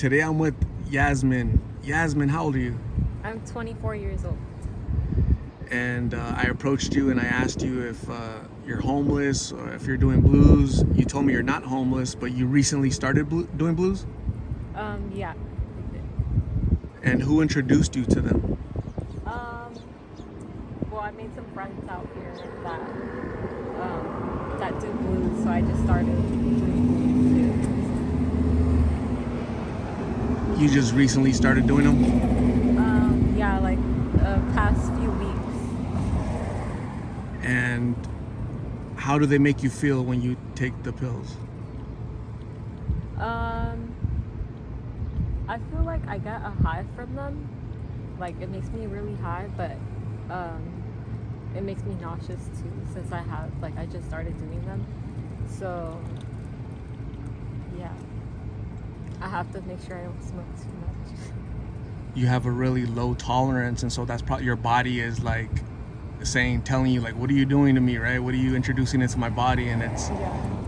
Today I'm with Yasmin. Yasmin, how old are you? I'm 24 years old. And I approached you and I asked you if you're homeless or if you're doing blues. You told me you're not homeless, but you recently started doing blues? Yeah. And who introduced you to them? Um, well, I made some friends out here that do blues, so I just started doing You just recently started doing them? blues too. Yeah, like past few weeks. And how do they make you feel when you take the pills? I feel like I get a high from them. Like it makes me really high, but it makes me nauseous too since I just started doing them. So yeah, I have to make sure I don't smoke too much. You have a really low tolerance, and so that's probably your body is like telling you like, what are you doing to me, right? What are you introducing into my body? And it's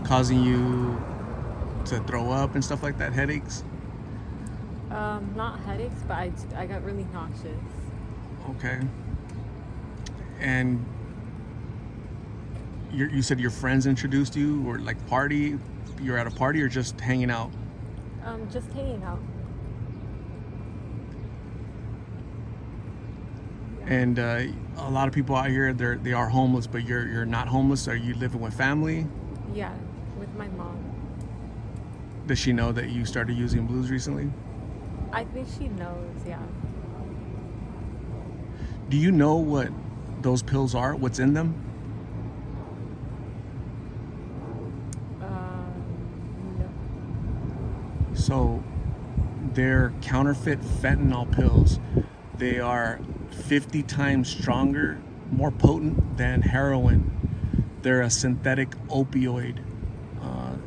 causing you to throw up and stuff like that, headaches. Not headaches, but I got really nauseous. Okay. And you said your friends introduced you, or like party? You're at a party or just hanging out? Just hanging out. And a lot of people out here, they are homeless, but you're not homeless. Are you living with family? Yeah, with my mom. Does she know that you started using blues recently? I think she knows, yeah. Do you know what those pills are? What's in them? No. So they're counterfeit fentanyl pills. They are 50 times stronger, more potent than heroin. They're a synthetic opioid,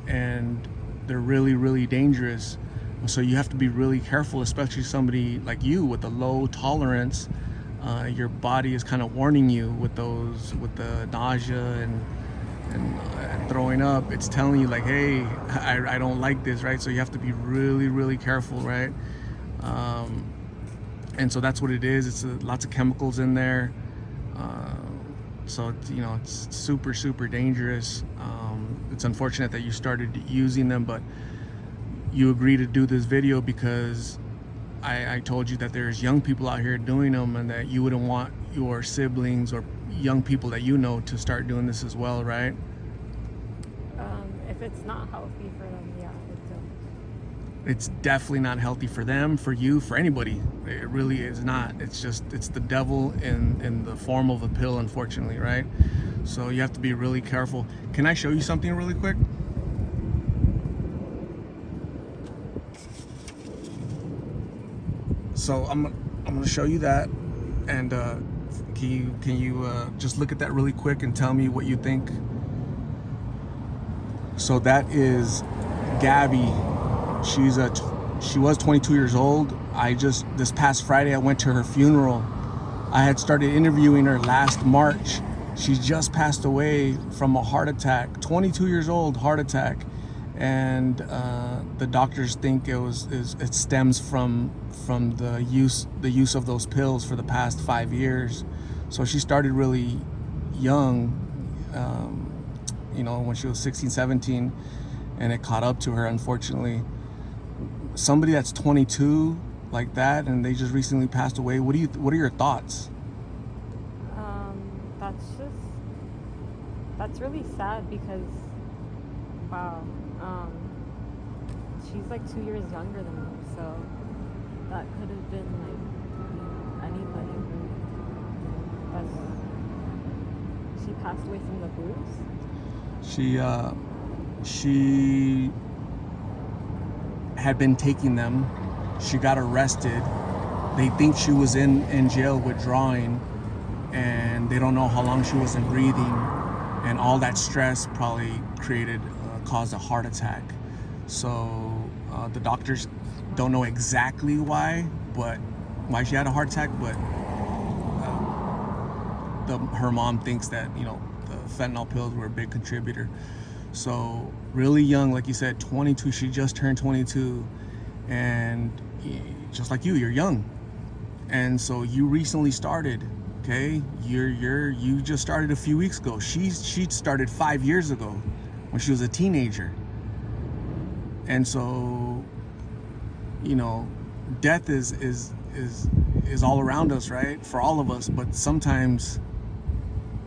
and they're really, really dangerous. So you have to be really careful, especially somebody like you with a low tolerance. Your body is kind of warning you with the nausea and throwing up. It's telling you like, hey, I don't like this, right? So you have to be really, really careful, right? And so that's what it is. It's lots of chemicals in there. So it's super, super dangerous. It's unfortunate that you started using them, but you agreed to do this video because I told you that there's young people out here doing them, and that you wouldn't want your siblings or young people that you know to start doing this as well, right? If it's not healthy for them, yeah, It's definitely not healthy for them, for you, for anybody. It really is not. It's the devil in the form of a pill, unfortunately, right? So you have to be really careful. Can I show you something really quick? So I'm gonna show you that, and can you just look at that really quick and tell me what you think? So that is Gabby. She was 22 years old. This past Friday I went to her funeral. I had started interviewing her last March. She just passed away from a heart attack. 22 years old, heart attack, and the doctors think it stems from the use of those pills for the past 5 years. So she started really young, when she was 16, 17, and it caught up to her, unfortunately. Somebody that's 22 like that, and they just recently passed away. What are your thoughts? That's really sad because, wow, she's like 2 years younger than me, so that could have been like anybody. She passed away from the blues. She had been taking them. She got arrested. They think she was in jail withdrawing, and they don't know how long she wasn't breathing, and all that stress probably caused a heart attack. So the doctors don't know exactly why she had a heart attack, but her mom thinks that the fentanyl pills were a big contributor. So really young, like you said, 22. She just turned 22, and just like you're young, and so you recently started. Okay, you just started a few weeks ago. She started 5 years ago when she was a teenager, and so death is all around us, right? For all of us, but sometimes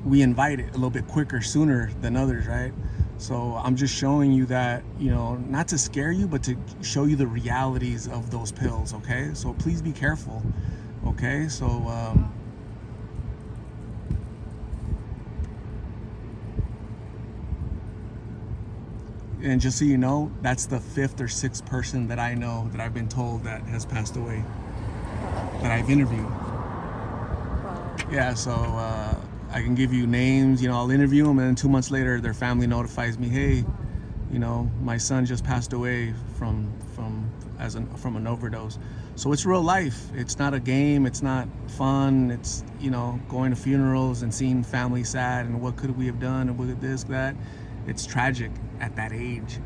we invite it a little bit quicker, sooner than others, right? So I'm just showing you that, not to scare you, but to show you the realities of those pills, okay? So please be careful, okay? So, and just so you know, that's the 5th or 6th person that I know that I've been told that has passed away, that I've interviewed. Yeah, so I can give you names, I'll interview them, and then 2 months later, their family notifies me, hey, my son just passed away from an overdose. So it's real life. It's not a game. It's not fun. It's going to funerals and seeing family sad and what could we have done and what this, that. It's tragic at that age,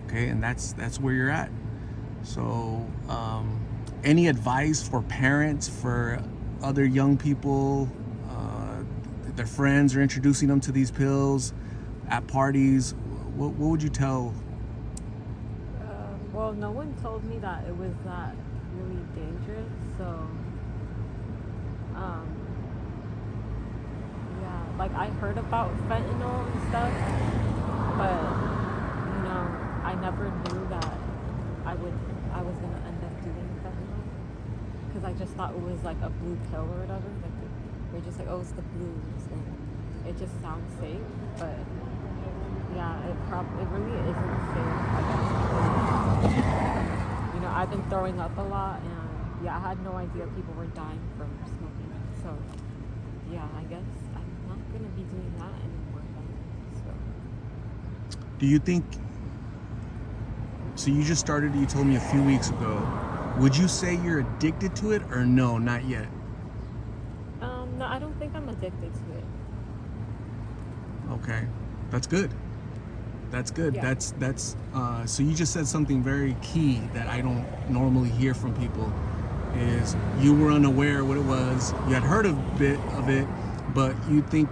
okay, and that's where you're at. So any advice for parents, for other young people, their friends are introducing them to these pills at parties, what would you tell? Well, no one told me that it was that really dangerous, so yeah, like I heard about fentanyl and stuff, but I never knew that I was gonna end up doing fentanyl, because I just thought it was like a blue pill or whatever. Like they're just like, oh, it's the blues, and it just sounds safe, but yeah, it really isn't safe, I guess. I've been throwing up a lot, and yeah, I had no idea people were dying from smoking. So yeah, I guess I'm not gonna be doing that anymore then. So Do you think, so you just started, you told me a few weeks ago, would you say you're addicted to it, or no, not yet? No, I don't think I'm addicted to it. Okay, that's good. That's good. Yeah. That's so you just said something very key that I don't normally hear from people, is you were unaware what it was. You had heard a bit of it, but you think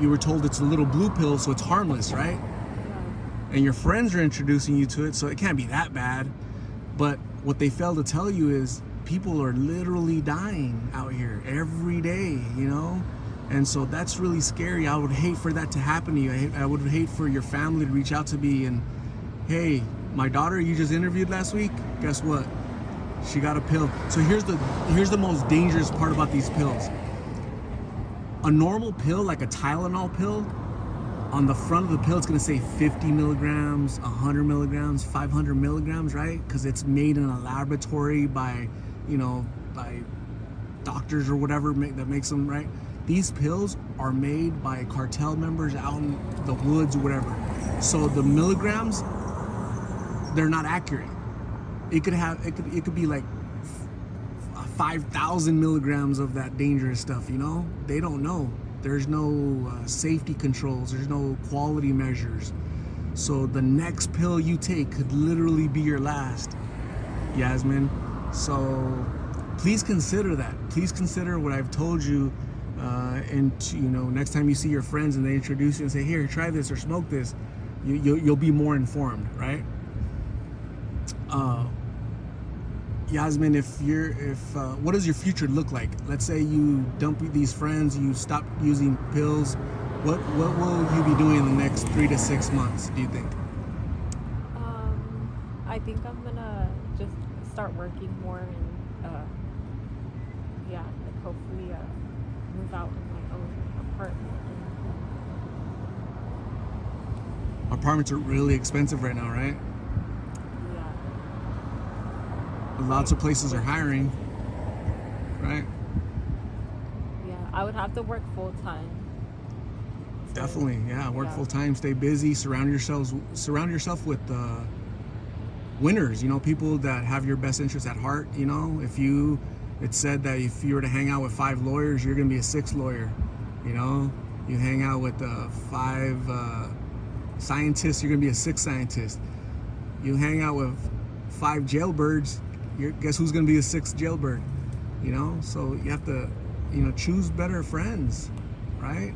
you were told it's a little blue pill, so it's harmless, right? Yeah. And your friends are introducing you to it, so it can't be that bad. But what they fail to tell you is people are literally dying out here every day, And so that's really scary. I would hate for that to happen to you. I would hate for your family to reach out to me and, hey, my daughter you just interviewed last week, guess what? She got a pill. So here's the most dangerous part about these pills. A normal pill, like a Tylenol pill, on the front of the pill, it's gonna say 50 milligrams, 100 milligrams, 500 milligrams, right? Because it's made in a laboratory by doctors or whatever that makes them, right? These pills are made by cartel members out in the woods or whatever. So the milligrams, they're not accurate. It could be like 5,000 milligrams of that dangerous stuff, They don't know. There's no safety controls. There's no quality measures. So the next pill you take could literally be your last, Yasmin. So please consider that. Please consider what I've told you. And next time you see your friends and they introduce you and say, here, try this or smoke this, you'll be more informed, right? Yasmin, what does your future look like? Let's say you dump these friends, you stop using pills. What will you be doing in the next 3 to 6 months, do you think? I think I'm gonna just start working more and hopefully move out in my own apartment. Apartments are really expensive right now, right? Yeah. Lots of places are hiring, right? Yeah, I would have to work full time. Definitely, yeah. Work full time, stay busy, surround yourself with winners. People that have your best interests at heart. It's said that if you were to hang out with 5 lawyers, you're gonna be a 6th lawyer. You hang out with 5 scientists, you're gonna be a 6th scientist. You hang out with 5 jailbirds, guess who's going to be the 6th jailbird? You know, so you have to, you know, choose better friends, right?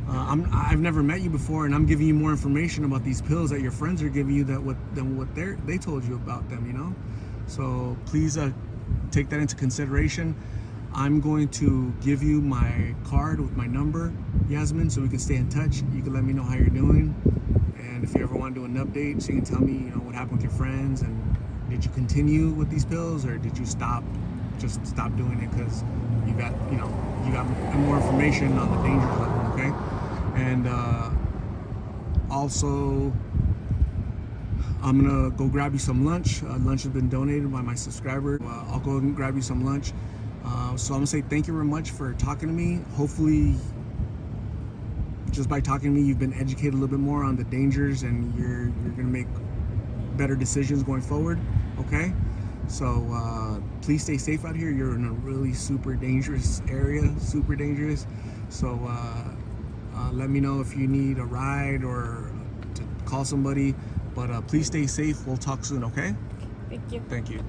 I've never met you before, and I'm giving you more information about these pills that your friends are giving you than what they told you about them, you know. So please take that into consideration. I'm going to give you my card with my number, Yasmin, so we can stay in touch. You can let me know how you're doing, and if you ever want to do an update, so you can tell me, you know, what happened with your friends, and did you continue with these pills, or did you just stop doing it because you got more information on the danger level, okay? And also, I'm gonna go grab you some lunch. Lunch has been donated by my subscriber. I'll go and grab you some lunch. So I'm gonna say thank you very much for talking to me. Hopefully, just by talking to me, you've been educated a little bit more on the dangers, and you're gonna make better decisions going forward. Okay? So please stay safe out here. You're in a really super dangerous area, super dangerous. So let me know if you need a ride or to call somebody. But please stay safe. We'll talk soon. Okay? Thank you. Thank you.